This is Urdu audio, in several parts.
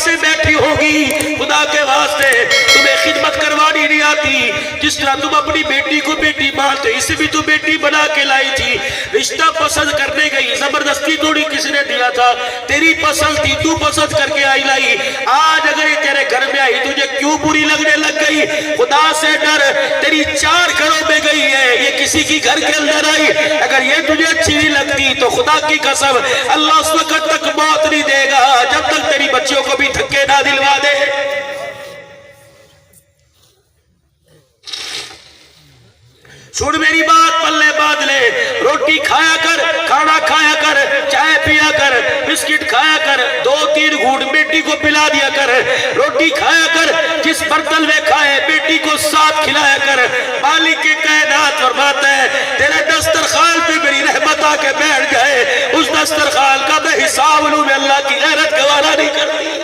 سے بیٹھی ہوگی، خدا کے واسطے تمہیں خدمت کروانی نہیں آتی، جس طرح تم اپنی بیٹی کو بیٹی مانتے اسے بھی تو بیٹی بنا کے لائی تھی، رشتہ پسند کرنے گئی، زبردستی تھوڑی کس نے دیا تھا، تیری پسند تھی، تو پسند کر کے آئی لائی، آج اگر یہ تیرے گھر میں آئی تجھے کیوں بری لگنے لگ گئی؟ خدا سے ڈر، تیری 4 گھروں میں گئی ہے، یہ کسی کی گھر کے اندر آئی، اگر یہ تجھے اچھی نہیں لگتی تو خدا کی قسم اللہ اس وقت تک موت نہیں دے گا جب تک تیری بچیوں کو بھی دھکے نہ دلوا دے۔ سن میری بات، پلے باندھ لے، روٹی کھایا کر، کھانا کھایا کر، چائے پیا کر، بسکٹ کھایا کر، 2-3 گھونٹ بیٹی کو پلا دیا کر، روٹی کھایا کر، جس برتن میں کھائے بیٹی کو ساتھ کھلایا کر۔ مالک کے کائنات فرماتا ہے تیرے دسترخوان پہ میری رحمت آ کے بیٹھ جائے، اس دسترخوان کا میں حساب لوں، میں اللہ کی غیرت گوارا نہیں کرتی۔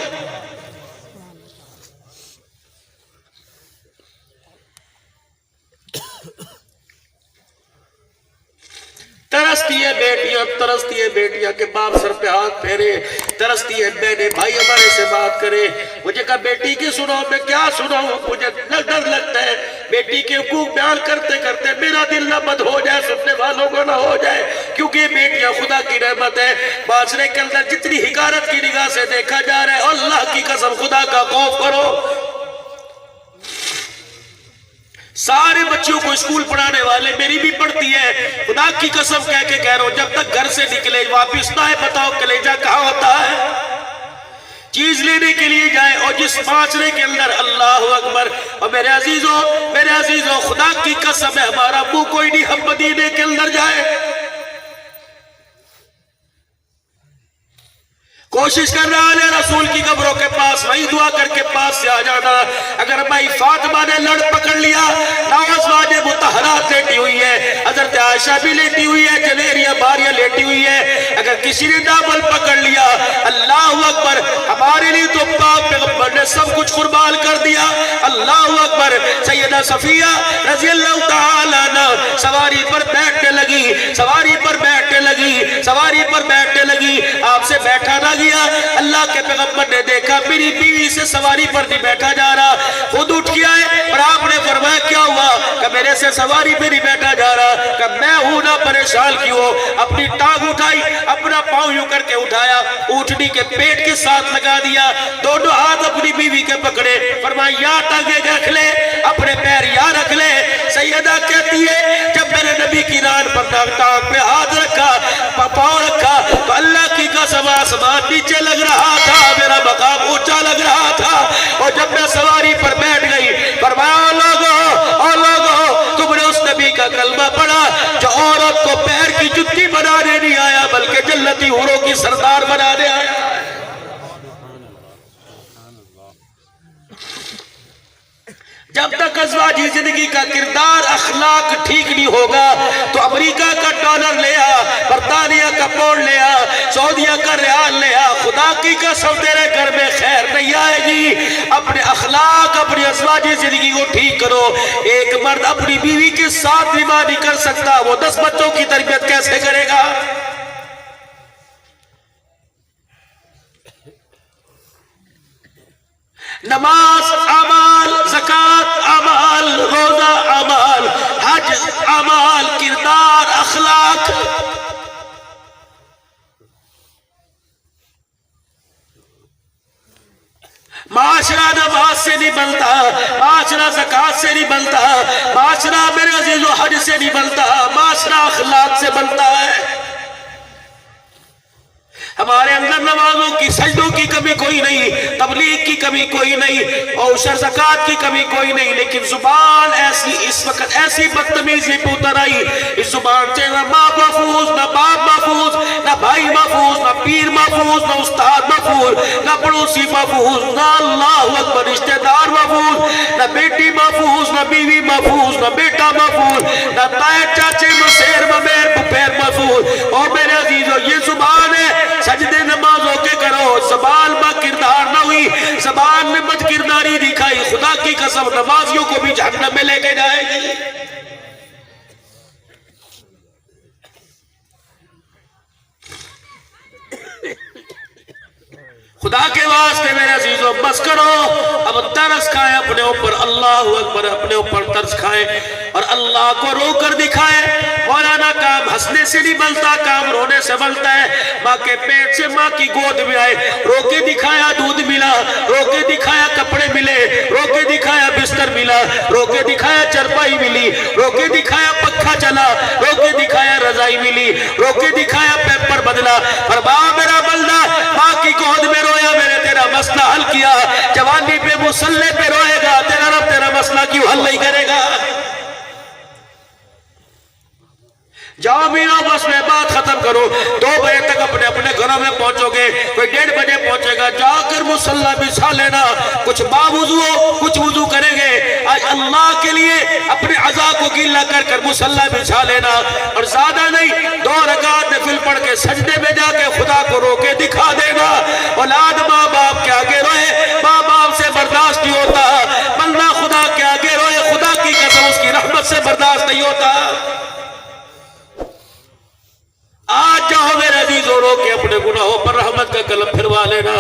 ترستی ہے بیٹیاں کہ باپ سر پہ ہاتھ پھیرے، ترستی ہے بہنیں بھائی ہمارے سے بات کرے، مجھے کہا بیٹی کی سناؤ، میں کیا سناؤں، مجھے ڈر لگتا ہے بیٹی کے حقوق بیان کرتے کرتے میرا دل نہ بد ہو جائے، سننے والوں کو نہ ہو جائے، کیونکہ یہ بیٹیاں خدا کی رحمت ہے۔ معاشرے کے اندر جتنی حقارت کی نگاہ سے دیکھا جا رہا ہے، اللہ کی قسم خدا کا خوف کرو۔ سارے بچوں کو اسکول پڑھانے والے، میری بھی پڑھتی ہے، خدا کی قسم کہہ کے کہہ رہا ہوں جب تک گھر سے نکلے واپس نہ آئے بتاؤ کلیجہ کہاں ہوتا ہے؟ چیز لینے کے لیے جائے، اور جس معاشرے کے اندر اللہ اکبر، اور میرے عزیزوں خدا کی قسم ہے ہمارا منہ کوئی نہیں، ہم مدینے کے اندر جائے، کوشش کر رہا ہے رسول کی قبروں کے پاس وہی دعا کر کے پاس سے آ جانا۔ اگر بھائی فاطمہ نے لڑ پکڑ لیا، نوازواج مطہرات لیٹی ہوئی ہے، حضرت عائشہ بھی لیٹی ہوئی ہے، جلیریہ باریہ لیٹی ہوئی ہے، اگر کسی نے دامن پکڑ لیا، اللہ اکبر، ہمارے لیے تو پاک پیغمبر نے سب کچھ قربان کر دیا، اللہ اکبر۔ سیدہ صفیہ رضی اللہ تعالیٰ عنہ سواری پر بیٹھنے لگی، سواری پر بیٹھنے لگی، سواری پر بیٹھنے لگی، آپ سے بیٹھا نہ گیا، اللہ کے پیغمبر نے دیکھا میری بیوی سے سواری پر نہیں بیٹھا جا رہا، خود اٹھ کے آئے اور آپ نے فرمایا کیا ہوا؟ کہ میرے سے سواری پہ نہیں بیٹھا جا رہا، کہ میں ہوں نہ پریشان کیوں، اپنی ٹانگ اٹھائی، اپنا پاؤں یوں کر کے اٹھایا، اونٹنی کے پیٹ کے ساتھ لگا دیا، دونوں ہاتھ اپنی بیوی کے پکڑے، فرمایا یا ٹانگیں رکھ لے، اپنے پیر یا رکھ لے۔ سیدہ کہتی ہے جب میں نے نبی کی ران پر ٹانگ پہ ہاتھ رکھا، پاؤں رکھا، تو اللہ کی قسم آسمان نیچے لگ رہا تھا، میرا مقام اونچا لگ رہا تھا، اور جب میں سواری پر بیٹھ گئی فرمایا او لوگو تم نے اس نبی کا کلمہ پڑھا جو عورت کو پیر کی جتی بنانے نہیں آیا بلکہ جنتی حوروں کی سردار بنانے آیا۔ جب تک ازواجی زندگی کا کردار اخلاق ٹھیک نہیں ہوگا تو امریکہ کا ڈالر لیا، برطانیہ کا پاؤنڈ لیا، سعودیہ کا ریال لیا، خدا کی قسم تیرے گھر میں خیر نہیں آئے گی۔ اپنے اخلاق، اپنی ازواجی زندگی کو ٹھیک کرو۔ ایک مرد اپنی بیوی کے ساتھ نباہ نہیں کر سکتا، وہ 10 بچوں کی تربیت کیسے کرے گا؟ نماز اعمال، زکوٰۃ اعمال، روزہ اعمال، حج اعمال، کردار اخلاق۔ معاشرہ نماز سے نہیں بنتا، معاشرہ زکوٰۃ سے نہیں بنتا، معاشرہ میرے عزیزو حج سے نہیں بنتا، معاشرہ اخلاق سے بنتا ہے۔ ہمارے اندر نمازوں کی، سجدوں کی کمی کوئی نہیں، تبلیغ کی کمی کوئی نہیں، اور زکوٰۃ کی کمی کوئی نہیں، لیکن زبان ایسی اس وقت ایسی بدتمیزی پہ اتر آئی، اس زبان سے نہ ماں محفوظ، نہ باپ محفوظ، نہ بھائی محفوظ، نہ پیر محفوظ، نہ استاد محفوظ، نہ پڑوسی محفوظ، نہ اللہ اکبر رشتہ دار محفوظ، نہ بیٹی محفوظ، نہ بیوی محفوظ، نہ بیٹا محفوظ، نہ تائے چاچے مسیر ممیر پپیر محفوظ۔ اور میرے عزیزو یہ زبان ہے، سجدے نمازوں کے کرو، زبان با کردار نہ ہوئی، زبان نے بد کرداری دکھائی، خدا کی قسم نمازیوں کو بھی جہنم میں لے کے جائے گی۔ خدا کے واسطے میرے عزیزو بس کرو، اب ترس کھائیں اپنے اوپر، اللہ اکبر، اپنے اوپر ترس کھائیں اور اللہ کو رو کر دکھائیں۔ مولانا کام ہنسنے سے نہیں بنتا، کام رونے سے بنتا ہے۔ ماں کے پیٹ سے ماں کی گود میں آئے، رو کے دکھایا دودھ ملا، رو کے دکھایا کپڑے ملے، رو کے دکھایا بستر ملا، رو کے دکھایا چرپائی ملی، رو کے دکھایا پنکھا چلا، رو کے دکھایا رضائی ملی، رو کے دکھایا پیپر بدلا۔ فرما میرا بندہ ماں کی گود میں رویا، میں نے تیرا مسئلہ حل کیا۔ جوانی پہ مصلے پہ روئے گا، تیرا رب تیرا مسئلہ کیوں حل نہیں کرے گا؟ جاؤ میرا بس میں بات ختم کرو، 2 بجے تک اپنے اپنے گھروں میں پہنچو گے، کوئی 1:30 بجے پہنچے گا، جا کر مصلی بچھا لینا، کچھ با وضو ہو، کچھ وضو کریں گے، آج اللہ کے لیے اپنے عزا کو گیلا کر کر مصلی بچھا لینا، اور زیادہ نہیں 2 رکعت نفل پڑھ کے سجدے میں جا کے خدا کو رو کے دکھا دینا۔ اولاد ماں باپ کے آگے روئے، ماں باپ سے برداشت نہیں ہوتا، بندہ خدا کے آگے روئے، خدا کی قسم اس کی رحمت سے برداشت نہیں ہوتا۔ آج جاؤ میرے عزیزو، رو کے اپنے گناہوں پر رحمت کا قلم پھروا لینا،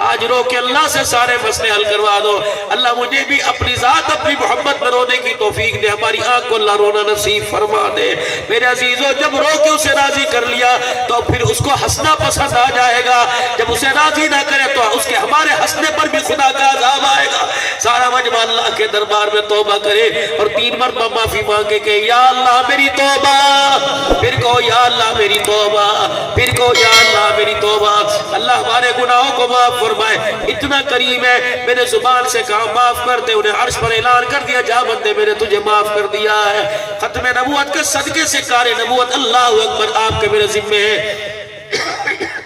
آج رو کے اللہ سے سارے مسئلے حل کروا دو۔ اللہ مجھے بھی اپنی ذات اپنی محبت میں رونے کی توفیق دے، ہماری آنکھ کو اللہ رونا نصیب فرما دے۔ میرے عزیزو جب رو کے اسے راضی کر لیا تو پھر اس کو ہنسنا پسند آ جائے گا، جب اسے راضی نہ کرے تو اس کے ہمارے ہنسنے پر بھی خدا کا عذاب آئے گا۔ سارا مجمع اللہ کے دربار میں توبہ کرے اور 3 مرتبہ معافی مانگے کہ یا اللہ میری توبہ، پھر کہو یا اللہ میری توبہ، پھر کو یا اللہ میری توبہ۔ اللہ ہمارے گناہوں کو معاف فرمائے، اتنا کریم ہے، میرے زبان سے کہا معاف کر دے، انہیں عرش پر اعلان کر دیا جا بندے میں نے تجھے معاف کر دیا ہے۔ ختم نبوت کے صدقے سے کار نبوت اللہ اکبر آپ کے میرے ذمہ ہے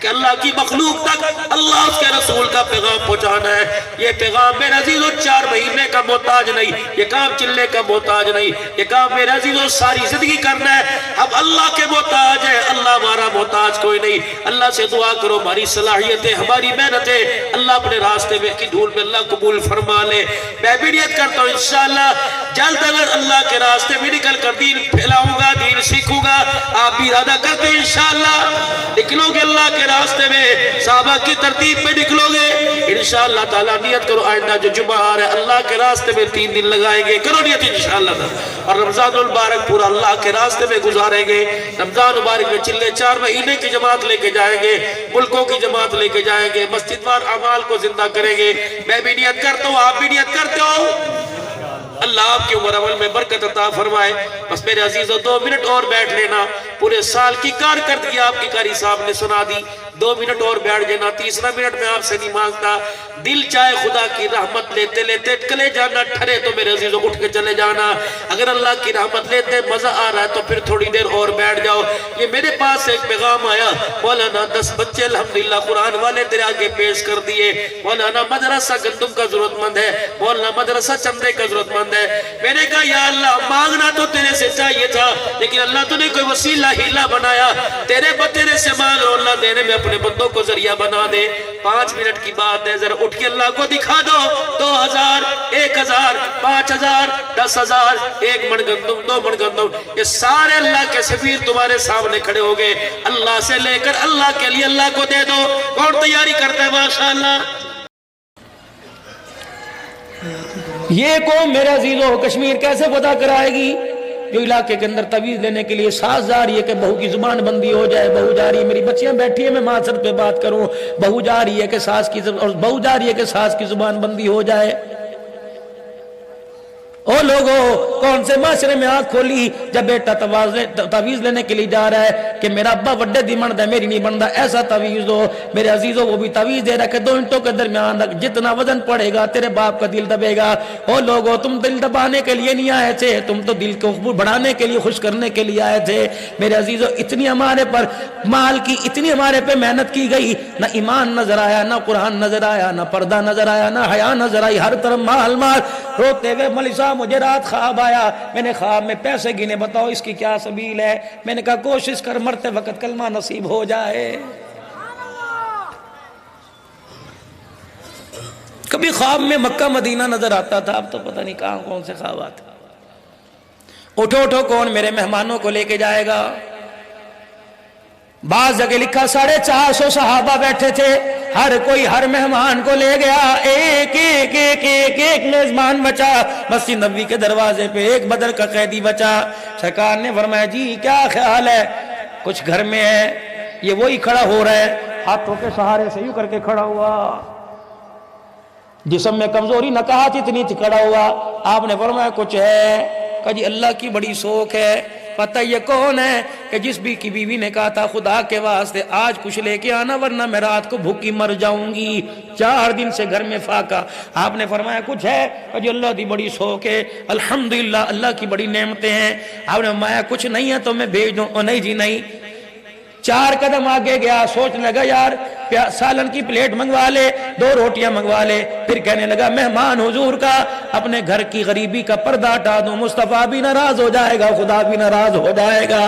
کہ اللہ کی مخلوق تک اللہ اس کے رسول کا پیغام پہنچانا ہے۔ یہ پیغام میرے عزیزو 4 مہینے کا محتاج نہیں، یہ کام چلنے کا محتاج نہیں، یہ کام میرے عزیزو ساری زندگی کرنا ہے۔ اب اللہ کے محتاج ہے، اللہ ہمارا محتاج کوئی نہیں۔ اللہ سے دعا کرو ہماری صلاحیتیں، ہماری محنتیں اللہ اپنے راستے میں کی دھول میں اللہ قبول فرما لے۔ میں بھی نیت کرتا ہوں انشاءاللہ جلد اگر اللہ کے راستے میں نکل کر دین پھیلاؤں گا، دین سیکھوں گا، آپ بھی ارادہ کرتے ہیں انشاءاللہ نکلو گے اللہ کے راستے میں، صحابہ کی ترتیب پہ نکلو گے انشاءاللہ تعالیٰ۔ نیت کرو آئندہ جو جمعہ آ رہا ہے اللہ کے راستے میں 3 دن لگائیں گے، کرو نیت انشاءاللہ، اور رمضان المبارک پورا اللہ کے راستے میں گزاریں گے۔ رمضان مبارک میں چلے 4 مہینے کی جماعت لے کے جائیں گے، ملکوں کی جماعت لے کے جائیں گے، مسجد وار اعمال کو زندہ کریں گے۔ میں بھی نیت کرتا ہوں، آپ بھی نیت کرتے ہو، اللہ آپ کی عمر عمل میں برکت عطا فرمائے۔ بس میرے عزیزو 2 منٹ اور بیٹھ لینا، پورے سال کی کارکردگی آپ کی قاری صاحب نے سنا دی، 2 منٹ اور بیٹھ جانا، تیسرا منٹ میں آپ سے نہیں مانگتا۔ دل چاہے خدا کی رحمت لیتے لیتے کلے جانا ٹھرے تو میرے عزیزو اٹھ کے چلے جانا، اگر اللہ کی رحمت لیتے مزہ آ رہا ہے تو پھر تھوڑی دیر اور بیٹھ جاؤ۔ یہ میرے پاس ایک پیغام آیا، مولانا 10 بچے الحمدللہ قرآن والے تیرے آگے پیش کر دیے، مولانا مدرسہ گندم کا ضرورت مند ہے، مولانا مدرسہ چندے کا ضرورت مند ہے۔ میں نے کہا یا اللہ مانگنا تو تیرے سے چاہیے تھا، لیکن اللہ تو نے کوئی وسیلہ ہیلا بنایا، تیرے بطیرے سے مانگ اور اللہ دینے میں اپنے بندوں کو ذریعہ بنا دے۔ 5 منٹ کی بات ہے، ذرا اٹھ کے اللہ کو دکھا دو، 2000 1000 5000 10000 1 من گندم 2 من گندم، یہ سارے اللہ کے سفیر تمہارے سامنے کھڑے ہو گئے، اللہ سے لے کر اللہ کے لیے اللہ کو دے دو۔ کون تیاری کرتا ہے؟ ماشاءاللہ یہ قوم میرے عزیزو کشمیر کیسے پتہ کرائے گی؟ جو علاقے کے اندر تویز لینے کے لیے ساز جا رہی ہے کہ بہو کی زبان بندی ہو جائے، بہو جا رہی ہے، میری بچیاں بیٹھی ہیں میں معاشرت پہ بات کروں، بہو جا رہی ہے کہ ساز کی اور بہو جا رہی ہے کہ ساز کی زبان بندی ہو جائے۔ او لوگو کون سے معاشرے میں آنکھ کھولی جب بیٹا تویز لینے کے لیے جا رہا ہے کہ میرا ابا وڈے دی بندا ہے میری نہیں بندا، ایسا تویز دو میرے عزیزو۔ وہ بھی تویز دے رہا کہ 2 انٹوں کے درمیان جتنا وزن پڑے گا تیرے باپ کا دل دبے گا۔ او لوگو تم دل دبانے کے لیے نہیں آئے تھے، تم تو دل کو بڑھانے کے لیے خوش کرنے کے لیے آئے تھے۔ میرے عزیزو اتنی ہمارے پر مال کی، اتنی ہمارے پہ محنت کی گئی، نہ ایمان نظر آیا، نہ قرآن نظر آیا، نہ پردہ نظر آیا، نہ حیا نظر آئی، ہر طرف مال مال۔ روتے ہوئے مولوی صاحب مجھے رات خواب آیا، میں نے خواب میں پیسے گنے، بتاؤ اس کی کیا سبیل ہے؟ میں نے کہا کوشش کر مرتے وقت کلمہ نصیب ہو جائے۔ کبھی خواب میں مکہ مدینہ نظر آتا تھا، اب تو پتہ نہیں کہاں کون سے خواب آتے۔ اٹھو اٹھو کون میرے مہمانوں کو لے کے جائے گا؟ بعض جگہ لکھا 450 صحابہ بیٹھے تھے، ہر کوئی ہر مہمان کو لے گیا، ایک ایک ایک ایک ایک میزبان بچا، مسجد نبوی کے دروازے پہ ایک بدر کا قیدی بچا۔ سرکار نے فرمایا جی کیا خیال ہے؟ کچھ گھر میں ہے، یہ وہی کھڑا ہو رہا ہے، ہاتھوں کے سہارے سے یوں کر کے کھڑا ہوا، جسم میں کمزوری نہ کہا اتنی تھی، کھڑا ہوا۔ آپ نے فرمایا کچھ ہے؟ کہا جی اللہ کی بڑی شوق ہے۔ پتہ یہ کون ہے؟ کہ جس بھی کی بیوی نے کہا تھا خدا کے واسطے آج کچھ لے کے آنا ورنہ میں رات کو بھوکی مر جاؤں گی، 4 دن سے گھر میں فاقہ۔ آپ نے فرمایا کچھ ہے؟ کہ جی اللہ دی بڑی شوق ہے، الحمدللہ اللہ کی بڑی نعمتیں ہیں۔ آپ نے فرمایا کچھ نہیں ہے تو میں بھیج دوں؟ اور نہیں جی نہیں۔ 4 قدم آگے گیا، سوچنے لگا یار سالن کی پلیٹ منگوا لے، 2 روٹیاں منگوا لے، پھر کہنے لگا مہمان حضور کا، اپنے گھر کی غریبی کا پردہ ہٹا دوں، مصطفیٰ بھی ناراض ہو جائے گا، خدا بھی ناراض ہو جائے گا۔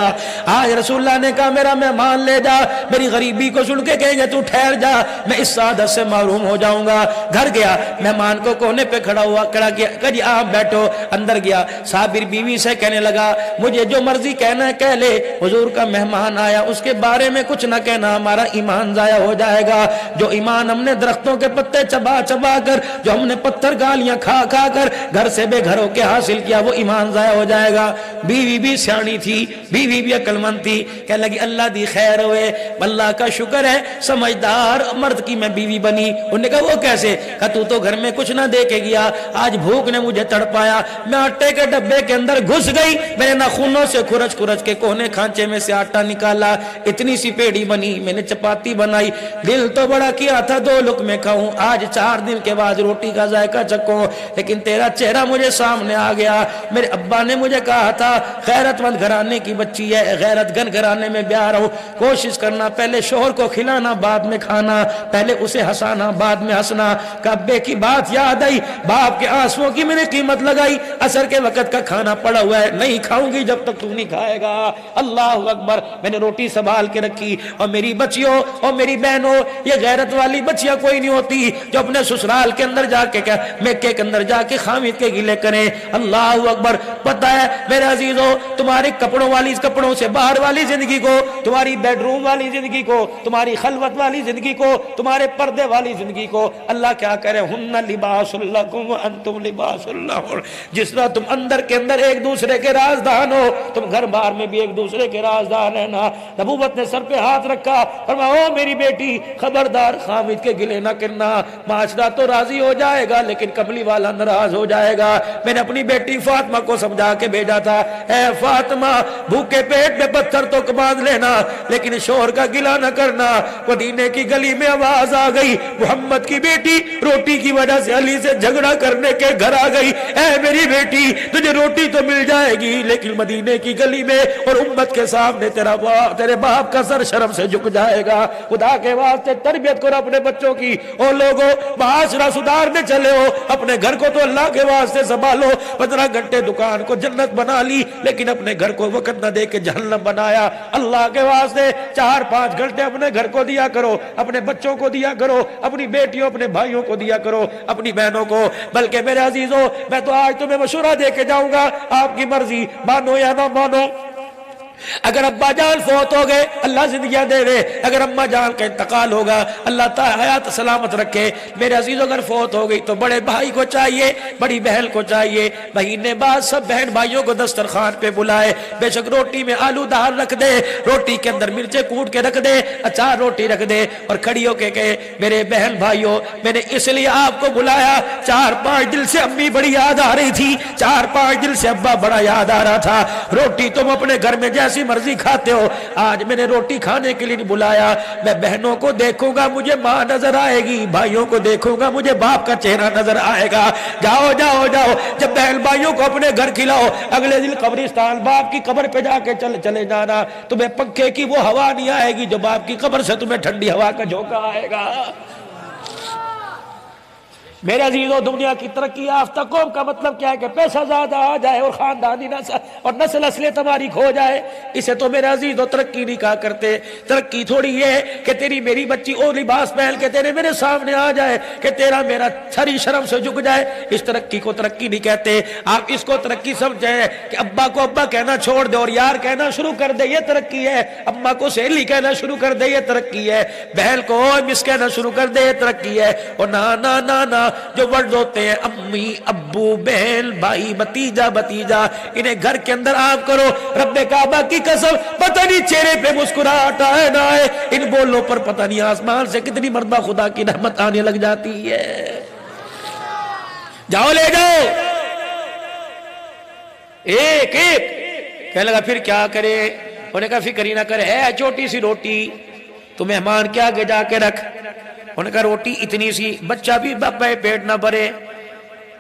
آج رسول اللہ نے کہا میرا مہمان لے جا، میری غریبی کو سن کے کہیں گے تو ٹھہر جا، میں اس سعادت سے محروم ہو جاؤں گا۔ گھر گیا، مہمان کو کونے پہ کھڑا ہوا، کھڑا کیا، کہا جی آپ بیٹھو۔ اندر گیا، صابر بیوی سے کہنے لگا مجھے جو مرضی کہنا ہے کہہ لے، حضور کا مہمان آیا، اس کے بارے میں کچھ نہ کہنا، ہمارا ایمان ضائع ہو جائے گا۔ جو ایمان ہم نے درختوں کے پتے چبا چبا کر، جو ہم نے پتھر گالیاں کھا کھا کر گھر سے بے گھروں کے حاصل کیا، وہ ایمان ضائع ہو جائے گا۔ بیوی بھی سیانی تھی، بیوی بھی عقل مند تھی، کہنے لگی اللہ دی خیر ہوئے، اللہ کا شکر ہے سمجھدار مرد کی میں بیوی بنی۔ انہوں نے کہا وہ کیسے؟ کہا تو گھر میں کچھ نہ دے کے گیا، آج بھوک نے مجھے تڑپایا، میں آٹے کے ڈبے کے اندر گھس گئی، میں نے ناخنوں سے کھرچ کھرچ کے کونے کھانچے میں سے آٹا نکالا، اتنی سی پیڑی بنی، میں نے چپاتی بنائی، دل تو بڑا کیا تھا 2 لقمے کھاؤں، آج 4 دن کے بعد روٹی کا ذائقہ چکھوں، لیکن تیرا چہرہ مجھے سامنے آ گیا۔ میرے ابا نے مجھے کہا تھا غیرت مند گھرانے کی بچی ہے، غیرت گن گھرانے میں بیاہ رہو، کوشش کرنا پہلے شوہر کو کھلانا بعد میں کھانا، پہلے اسے ہنسانا بعد میں ہنسنا۔ کہ ابے کی بات یاد آئی، باپ کے آنسوؤں کی میں نے قیمت لگائی، عصر کے وقت کا کھانا پڑا ہوا ہے، نہیں کھاؤں گی جب تک تو نہیں کھائے گا۔ اللہ اکبر، میں نے روٹی سنبھال کے رکھی، اور میری بچیوں اور میری بہنوں، یہ غیرت والی بچیاں کوئی نہیں ہوتی جو اپنے سسرال کے اندر جا کے میکے کے اندر جا کے خامد کے گلے کریں۔ اللہ اکبر، پتہ ہے میرے عزیزوں، تمہارے کپڑوں والی کپڑوں سے باہر والی زندگی کو، تمہاری بیڈ روم والی زندگی کو، تمہاری خلوت والی زندگی کو، تمہارے پردے والی زندگی کو اللہ کیا کہہ رہے ہن لباس لکم وانتم لباس لہن۔ جس طرح تم اندر کے اندر ایک دوسرے کے رازدان ہو، تم گھر بار میں بھی ایک دوسرے کے رازدان ہیں نا۔ نبوت نے سر پہ ہاتھ رکھا، فرمایا او میری بیٹی خبردار خامد کے گلے نہ کرنا، معاشرہ تو راضی ہو جائے گا لیکن کملی والا ناراض ہو جائے گا۔ میں نے اپنی بیٹی فاطمہ کو سمجھا کے بھیجا تھا، اے فاطمہ بھوکے پیٹ میں پتھر تو باندھ لینا لیکن شوہر کا گلہ نہ کرنا۔ مدینے کی گلی میں آواز آ گئی، محمد کی بیٹی روٹی کی وجہ سے علی سے جھگڑا کرنے کے گھر آ گئی، اے میری بیٹی تجھے روٹی تو مل جائے گی لیکن مدینے کی گلی میں اور امت کے سامنے تیرے باپ کا سر شرم سے جھک جائے گا۔ خدا کے واسطے تربیت کرو اپنے بچوں کی، اور لوگوں معاشرہ سدھارنے چلے ہو، اپنے گھر کو تو اللہ کے واسطے سنبھالو۔ 15 گھنٹے دکان کو جنت بنا لی لیکن اپنے گھر کو وقت نہ دے کے جہنم بنایا۔ اللہ کے واسطے 4-5 گھنٹے اپنے گھر کو دیا کرو، اپنے بچوں کو دیا کرو، اپنی بیٹیوں اپنے بھائیوں کو دیا کرو، اپنی بہنوں کو۔ بلکہ میرے عزیزوں، میں تو آج تمہیں مشورہ دے کے جاؤں گا، آپ کی مرضی، مانو یا نہ مانو۔ اگر ابا جان فوت ہو گئے اللہ زندگیاں دے دے، اگر اماں جان کا انتقال ہوگا اللہ تعالی حیات سلامت رکھے۔ میرے عزیزوں اگر فوت ہو گئی تو بڑے بھائی کو چاہیے، بڑی بہن کو چاہیے، مہینے بعد سب بہن بھائیوں کو دسترخوان پہ بلائے، بے شک روٹی میں آلو دال رکھ دے، روٹی کے اندر مرچیں کوٹ کے رکھ دے، اچار روٹی رکھ دے، اور کھڑی ہو کے کہے میرے بہن بھائیوں میں نے اس لیے آپ کو بلایا، 4-5 دن سے امی بڑی یاد آ رہی تھی، 4-5 دن سے ابا بڑا یاد آ رہا تھا، روٹی تم اپنے گھر میں جیسی مرضی کھاتے ہو، آج میں نے روٹی کھانے کے لیے نہیں بلایا، میں بہنوں کو دیکھوں گا مجھے ماں نظر آئے گی، بھائیوں کو دیکھوں گا مجھے باپ کا چہرہ نظر آئے گا۔ جاؤ جاؤ جاؤ، جب بہن بھائیوں کو اپنے گھر کھلاؤ، اگلے دن قبرستان باپ کی قبر پہ جا کے چلے جانا، تمہیں پنکھے کی وہ ہوا نہیں آئے گی جو باپ کی قبر سے تمہیں ٹھنڈی ہوا کا جھونکا آئے گا۔ میرے عزیزوں دنیا کی ترقی یافتہ قوم کا مطلب کیا ہے کہ پیسہ زیادہ آ جائے اور خاندانی نسل اصلیت ہماری کھو جائے. اسے تو میرے عزیزوں ترقی نہیں کہا کرتے. ترقی تھوڑی ہے کہ تیری میری بچی اور لباس پہن کے تیرے میرے سامنے آ جائے کہ تیرا میرا چھری شرم سے جھک جائے. اس ترقی کو ترقی نہیں کہتے. آپ اس کو ترقی سمجھیں کہ ابا کو ابا کہنا چھوڑ دے اور یار کہنا شروع کر دے, یہ ترقی ہے. اما کو سہیلی کہنا شروع کر دے, یہ ترقی ہے. بہن کو مس کہنا شروع کر دے, یہ ترقی ہے. اور نانا نانا جو ورڈ ہوتے ہیں امی ابو بہن بھائی بھتیجا بھتیجا, انہیں گھر کے اندر آپ کرو. رب کعبہ کی قسم پتہ نہیں چہرے پہ مسکراہٹ آئے نہ آئے, ان بولوں پر پتہ نہیں آسمان سے کتنی مرتبہ خدا کی رحمت آنے لگ جاتی ہے. جاؤ لے جاؤ ایک ایک. کہنے لگا پھر کیا کرے؟ انہوں نے کہا فکر ہی نہ کرے, ہے چھوٹی سی روٹی تو مہمان کے آگے جا کے رکھ. انہوں نے کہا روٹی اتنی سی, بچہ بھی پیٹ نہ بھرے.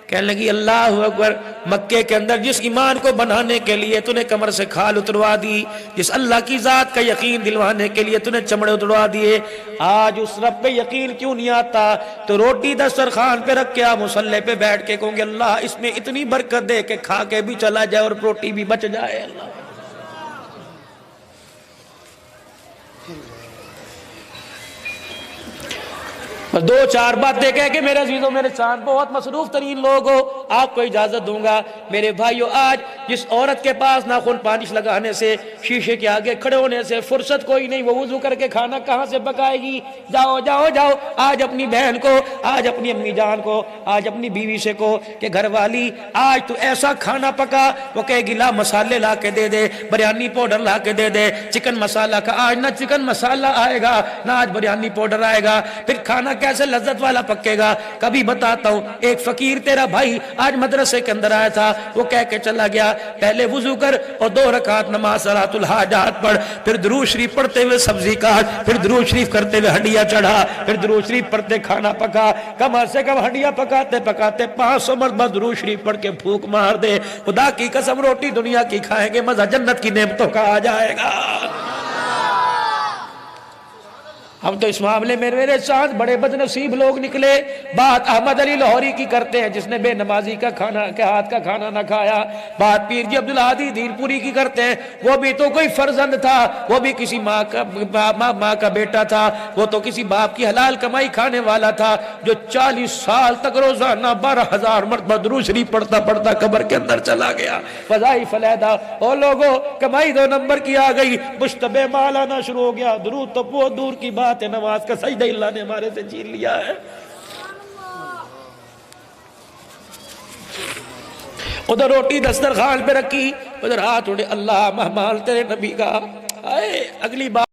کہنے لگی اللہ اکبر, مکے کے اندر جس ایمان کو بنانے کے لیے تو نے کمر سے کھال اتروا دی, جس اللہ کی ذات کا یقین دلوانے کے لیے تو نے چمڑے اتروا دیے, آج اس رب پہ یقین کیوں نہیں آتا؟ تو روٹی دسترخوان پہ رکھ کے آپ مصلی پہ بیٹھ کے کہوں گے اللہ اس میں اتنی برکت دے کہ کھا کے بھی چلا جائے اور روٹی بھی بچ جائے. اللہ بس دو چار باتیں کہہ کے میرے عزیزوں میرے چاند بہت مصروف ترین لوگ ہو, آپ کو اجازت دوں گا میرے بھائیو. آج جس عورت کے پاس ناخن پالش لگانے سے شیشے کے آگے کھڑے ہونے سے فرصت کوئی نہیں, وہ وضو کر کے کھانا کہاں سے پکائے گی؟ جاؤ جاؤ جاؤ آج اپنی بہن کو, آج اپنی امی جان کو, آج اپنی بیوی سے کو کہ گھر والی آج تو ایسا کھانا پکا, وہ کہے گی لا مسالے لا کے دے دے, بریانی پاؤڈر لا کے دے دے, چکن مسالہ کا آج نہ چکن مسالہ آئے گا نہ آج بریانی پاؤڈر آئے گا, پھر کھانا کیسے لذت والا پکے گا؟ کبھی بتاتا ہوں, ایک فقیر تیرا بھائی آج مدرسے کے اندر آیا تھا, وہ کہہ کے چلا گیا پہلے وضو کر اور 2 رکعت نماز صلاۃ الحاجات پڑھ, پھر درود شریف پڑھتے ہوئے سبزی کاٹ, پھر درود شریف کرتے ہوئے ہڈیاں چڑھا, پھر درود شریف پڑھتے کھانا پکا. کم سے کم ہڈیاں پکاتے پکاتے 500 مرتبہ درود شریف پڑھ کے پھونک مار دے. خدا کی قسم روٹی دنیا کی کھائیں گے, مزہ جنت کی نعمتوں کا آ جائے گا. ہم تو اس معاملے میں میرے ساتھ بڑے بدنصیب لوگ نکلے. بات احمد علی لاہوری کی کرتے ہیں جس نے بے نمازی کا کھانا کے ہاتھ کا کھانا نہ کھایا. بات پیر جی عبدالہادی دین پوری کی کرتے ہیں, وہ بھی تو کوئی فرزند تھا, وہ بھی کسی ماں کا بیٹا تھا, وہ تو کسی باپ کی حلال کمائی کھانے والا تھا, جو 40 سال تک روزانہ 12,000 مرتبہ درود شریف پڑھتا پڑھتا قبر کے اندر چلا گیا. وظائف علیحدہ. او لوگوں کمائی 2 نمبر کی آ گئی, مشتبہ مال آنا شروع ہو گیا. درود تو بہت دور کی بات, نماز کا سجدہ اللہ نے ہمارے سے چھین لیا ہے. ادھر روٹی دسترخوان پہ رکھی, ادھر ہاتھ اٹھے اللہ مہمان تیرے نبی کا. اگلی بات